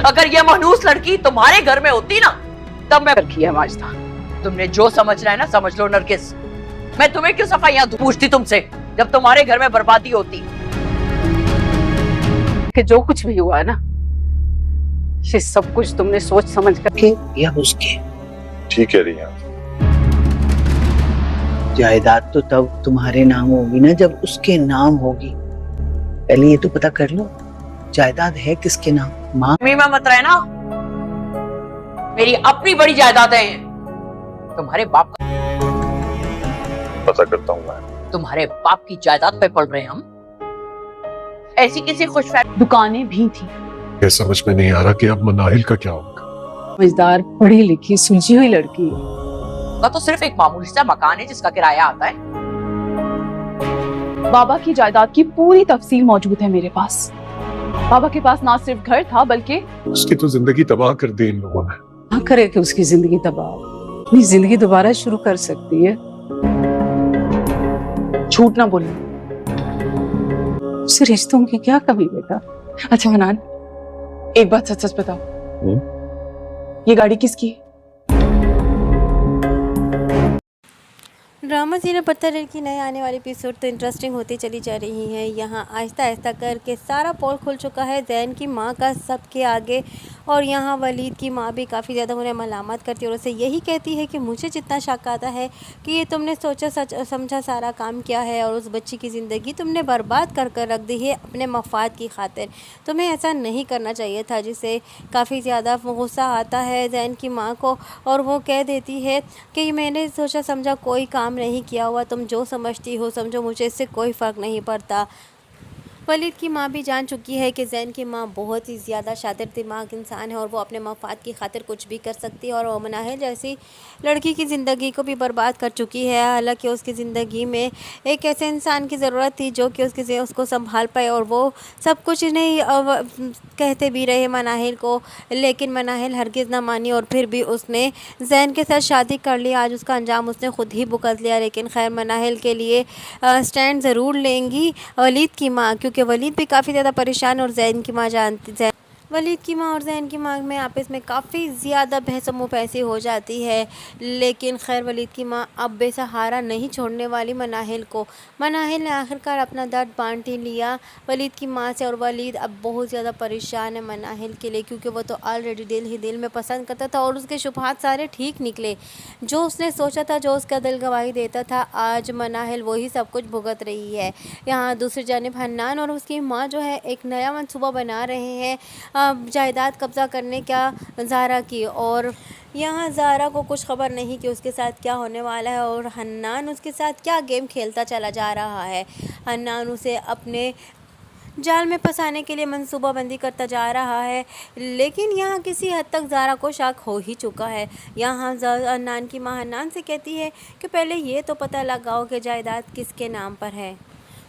अगर ये मनहूस लड़की तुम्हारे घर में होती ना, तब मैं रखी है माजदा। तुमने जो समझना है ना समझ लो नरगिस। मैं तुम्हें क्यों सफाइयां पूछती तुमसे जब तुम्हारे घर में बर्बादी होती। कि जो कुछ भी हुआ है ना, ये सब कुछ तुमने सोच समझ कर के या उसके। ठीक कह रही हैं। जायदाद तो तब तुम्हारे नाम होगी ना जब उसके नाम होगी। पहले ये तो पता कर लो जायदाद है किसके नाम। माँ में मत रहना, मेरी अपनी बड़ी जायदादें हैं। तुम्हारे बाप का पता करता हूँ मैं। तुम्हारे बाप की जायदाद पे पड़ रहे हैं हम। ऐसी किसी खुश दुकानें भी थी। ये समझ में नहीं आ रहा कि अब मनाहिल का क्या होगा। समझदार, पढ़ी लिखी, सुलझी हुई लड़की है। का तो सिर्फ एक मामूली सा मकान है जिसका किराया आता है। बाबा की जायदाद की पूरी तफसील मौजूद है मेरे पास। बाबा के पास ना सिर्फ घर था बल्कि उसकी तो जिंदगी तबाह कर दी इन लोगों ने। हाँ करे कि उसकी जिंदगी तबाह, अपनी जिंदगी दोबारा शुरू कर सकती है। झूठ ना बोलना। उसे रिश्तों की क्या कमी बेटा। अच्छा हनान, एक बात सच सच बताओ, ये गाड़ी किसकी है? ड्रामा सीरियल पत्थर की नए आने वाली एपिसोड तो इंटरेस्टिंग होती चली जा रही है। यहाँ आहिस्ता आहिस्ता करके सारा पोल खुल चुका है ज़ैन की माँ का सबके आगे। और यहाँ वलीद की माँ भी काफ़ी ज़्यादा उन्हें मलामत करती है और उसे यही कहती है कि मुझे जितना शक आता है कि ये तुमने सोचा सच समझा सारा काम किया है और उस बच्ची की ज़िंदगी तुमने बर्बाद कर कर रख दी है अपने मफाद की खातिर। तुम्हें ऐसा नहीं करना चाहिए था। जिसे काफ़ी ज़्यादा गुस्सा आता है ज़ैन की माँ को और वो कह देती है कि मैंने सोचा समझा कोई काम नहीं किया हुआ, तुम जो समझती हो समझो, मुझे इससे कोई फ़र्क नहीं पड़ता। वलीद की माँ भी जान चुकी है कि ज़ैन की माँ बहुत ही ज़्यादा शातिर दिमाग इंसान है और वो अपने मफाद की खातिर कुछ भी कर सकती है और वो मनाहिल जैसी लड़की की ज़िंदगी को भी बर्बाद कर चुकी है। हालांकि उसकी ज़िंदगी में एक ऐसे इंसान की ज़रूरत थी जो कि उसको संभाल पाए और वो सब कुछ नहीं कहते भी रहे मनाहिल को, लेकिन मनाहिल हरगिज़ ना मानी और फिर भी उसने ज़ैन के साथ शादी कर ली। आज उसका अंजाम उसने खुद ही भुगत लिया। लेकिन खैर मनाहिल के लिए स्टैंड ज़रूर लेंगी वलीद की माँ, क्योंकि वलीद भी काफ़ी ज़्यादा परेशान और ज़ैन की माँ जानती वलीद की माँ और ज़ैन की माँ में आपस में काफ़ी ज़्यादा बहस मुबहसी हो जाती है। लेकिन खैर वलीद की माँ अब बेसहारा नहीं छोड़ने वाली मनाहिल को। मनाहिल ने आखिरकार अपना दर्द बांट ही लिया वलीद की माँ से और वलीद अब बहुत ज़्यादा परेशान है मनाहिल के लिए, क्योंकि वो तो ऑलरेडी दिल ही दिल में पसंद करता था और उसके शुबहात सारे ठीक निकले। जो उसने सोचा था, जो उसका दिल गवाही देता था, आज मनाहिल वही सब कुछ भुगत रही है। यहाँ दूसरी जानिब हन्नान और उसकी माँ जो है एक नया मंसूबा बना रहे हैं जायदाद कब्ज़ा करने का ज़ारा की। और यहाँ ज़ारा को कुछ खबर नहीं कि उसके साथ क्या होने वाला है और हन्नान उसके साथ क्या गेम खेलता चला जा रहा है। हन्नान उसे अपने जाल में फंसाने के लिए मंसूबाबंदी करता जा रहा है, लेकिन यहाँ किसी हद तक ज़ारा को शक हो ही चुका है। यहाँ हन्नान की माँ हन्नान से कहती है कि पहले ये तो पता लगाओ कि जायदाद किसके नाम पर है,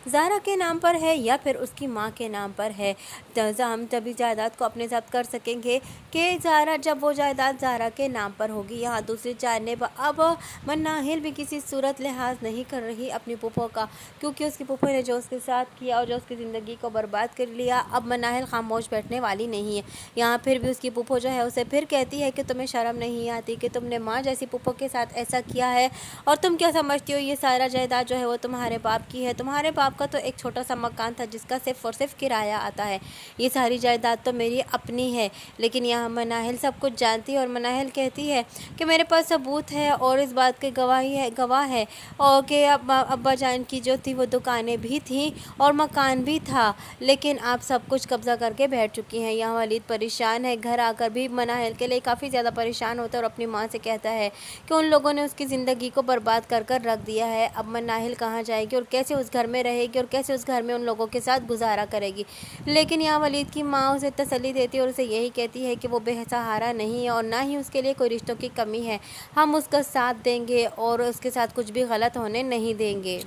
ज़ारा के नाम पर है या फिर उसकी माँ के नाम पर है। हम तभी जायदाद को अपने ज़ब्त कर सकेंगे कि ज़ारा जब वो जायदाद ज़ारा के नाम पर होगी। यहाँ दूसरी जानिब अब मनाहिल भी किसी सूरत लिहाज नहीं कर रही अपनी पुप्पो का, क्योंकि उसकी पुप्पो ने जो उसके साथ किया और जो उसकी ज़िंदगी को बर्बाद कर लिया, अब मनाहिल खामोश बैठने वाली नहीं है। यहाँ फिर भी उसकी पुप्पो जो है उसे फिर कहती है कि तुम्हें शर्म नहीं आती कि तुमने माँ जैसी पुप्पो के साथ ऐसा किया है और तुम क्या समझती हो ये सारा जायदाद जो है वो तुम्हारे बाप की है। तुम्हारे बाप का तो एक छोटा सा मकान था जिसका सिर्फ और सिर्फ किराया आता है, ये सारी जायदाद तो मेरी अपनी है। लेकिन यहाँ मनाहिल सब कुछ जानती है और मनाहिल कहती है कि मेरे पास सबूत है और इस बात के गवाह है और कि अब्बा जान की जो थी वो दुकानें भी थी और मकान भी था, लेकिन आप सब कुछ कब्ज़ा करके बैठ चुकी हैं। यहाँ वलीद परेशान है, घर आकर भी मनाहिल के लिए काफ़ी ज़्यादा परेशान होता है और अपनी माँ से कहता है कि उन लोगों ने उसकी ज़िंदगी को बर्बाद कर कर रख दिया है। अब मनाहिल कहाँ जाएगी और कैसे उस घर में रहेगी और कैसे उस घर में उन लोगों के साथ गुजारा करेगी। लेकिन यहाँ वलीद की माँ उसे तसल्ली देती है और उसे यही कहती है कि वो बेसहारा नहीं है और ना ही उसके लिए कोई रिश्तों की कमी है, हम उसका साथ देंगे और उसके साथ कुछ भी गलत होने नहीं देंगे।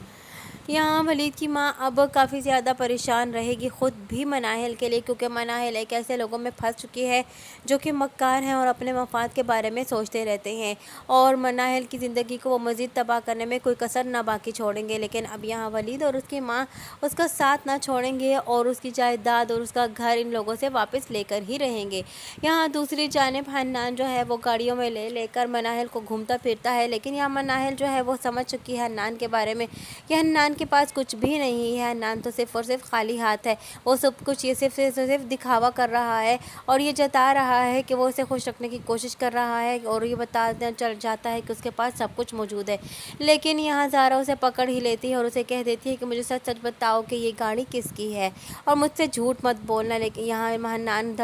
यहाँ वलीद की माँ अब काफ़ी ज़्यादा परेशान रहेगी ख़ुद भी मनाहिल के लिए, क्योंकि मनाहिल एक ऐसे लोगों में फंस चुकी है जो कि मक्कार हैं और अपने मफाद के बारे में सोचते रहते हैं, और मनाहिल की ज़िंदगी को वो मज़ीद तबाह करने में कोई कसर ना बाकी छोड़ेंगे। लेकिन अब यहाँ वलीद और उसकी माँ उसका साथ ना छोड़ेंगे और उसकी जायदाद और उसका घर इन लोगों से वापस लेकर ही रहेंगे। यहाँ दूसरी जानिब हन्नान जो है वो गाड़ियों में लेकर मनाहिल को घूमता फिरता है, लेकिन यहाँ मनाहिल जो है वो समझ चुकी है हन्नान के बारे में कि हन्नान के पास कुछ भी नहीं है। हन्नान तो सिर्फ़ और सिर्फ खाली हाथ है। वो सब कुछ ये सिर्फ दिखावा कर रहा है और ये जता रहा है कि वो उसे खुश रखने की कोशिश कर रहा है, और ये बता चल जाता है कि उसके पास सब कुछ मौजूद है। लेकिन यहाँ ज़ारा उसे पकड़ ही लेती है और उसे कह देती है कि मुझे सच सच बताओ कि ये गाड़ी किसकी है और मुझसे झूठ मत बोलना। लेकिन यहाँ हन्नान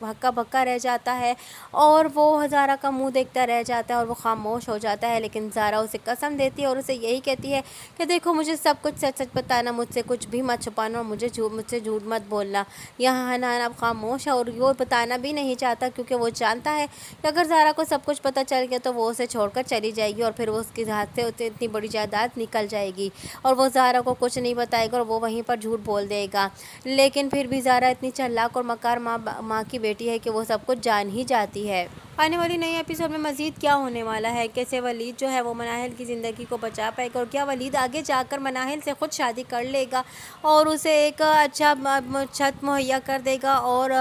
हक्का बक्का रह जाता है और वो ज़ारा का मुँह देखता रह जाता है और वो खामोश हो जाता है। लेकिन ज़ारा उसे कसम देती है और उसे यही कहती है कि देखो मुझे सब कुछ सच सच बताना, मुझसे कुछ भी मत छुपाना और मुझसे झूठ मत बोलना। यहाँ हन्नान अब खामोश है और वो बताना भी नहीं चाहता, क्योंकि वो जानता है कि अगर ज़ारा को सब कुछ पता चल गया तो वो उसे छोड़कर चली जाएगी और फिर वो उसके हाथ से उसे इतनी बड़ी जायदाद निकल जाएगी और वो ज़ारा को कुछ नहीं बताएगा और वो वहीं पर झूठ बोल देगा। लेकिन फिर भी ज़ारा इतनी चालाक और मक्कार माँ की बेटी है कि वो सब कुछ जान ही जाती है। आने वाली नई एपिसोड में मज़ीद क्या होने वाला है, कैसे वलीद जो है वो मनाहिल की ज़िंदगी को बचा पाएगा और क्या वलीद आगे जाकर मनाहिल से खुद शादी कर लेगा और उसे एक अच्छा छत मुहैया कर देगा, और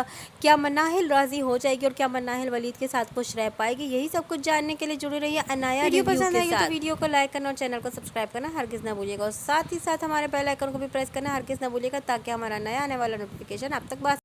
क्या मनाहिल राज़ी हो जाएगी और क्या मनाहिल वलीद के साथ खुश रह पाएगी। यही सब कुछ जानने के लिए जुड़े रहिए अनाया वीडियो पसंद आई तो वीडियो को लाइक करना और चैनल को सब्सक्राइब करना हरगिज़ ना भूलिएगा, और साथ ही साथ हमारे बेल आइकन को भी प्रेस करना हरगिज़ ना भूलिएगा, ताकि हमारा नया आने वाला नोटिफिकेशन आप तक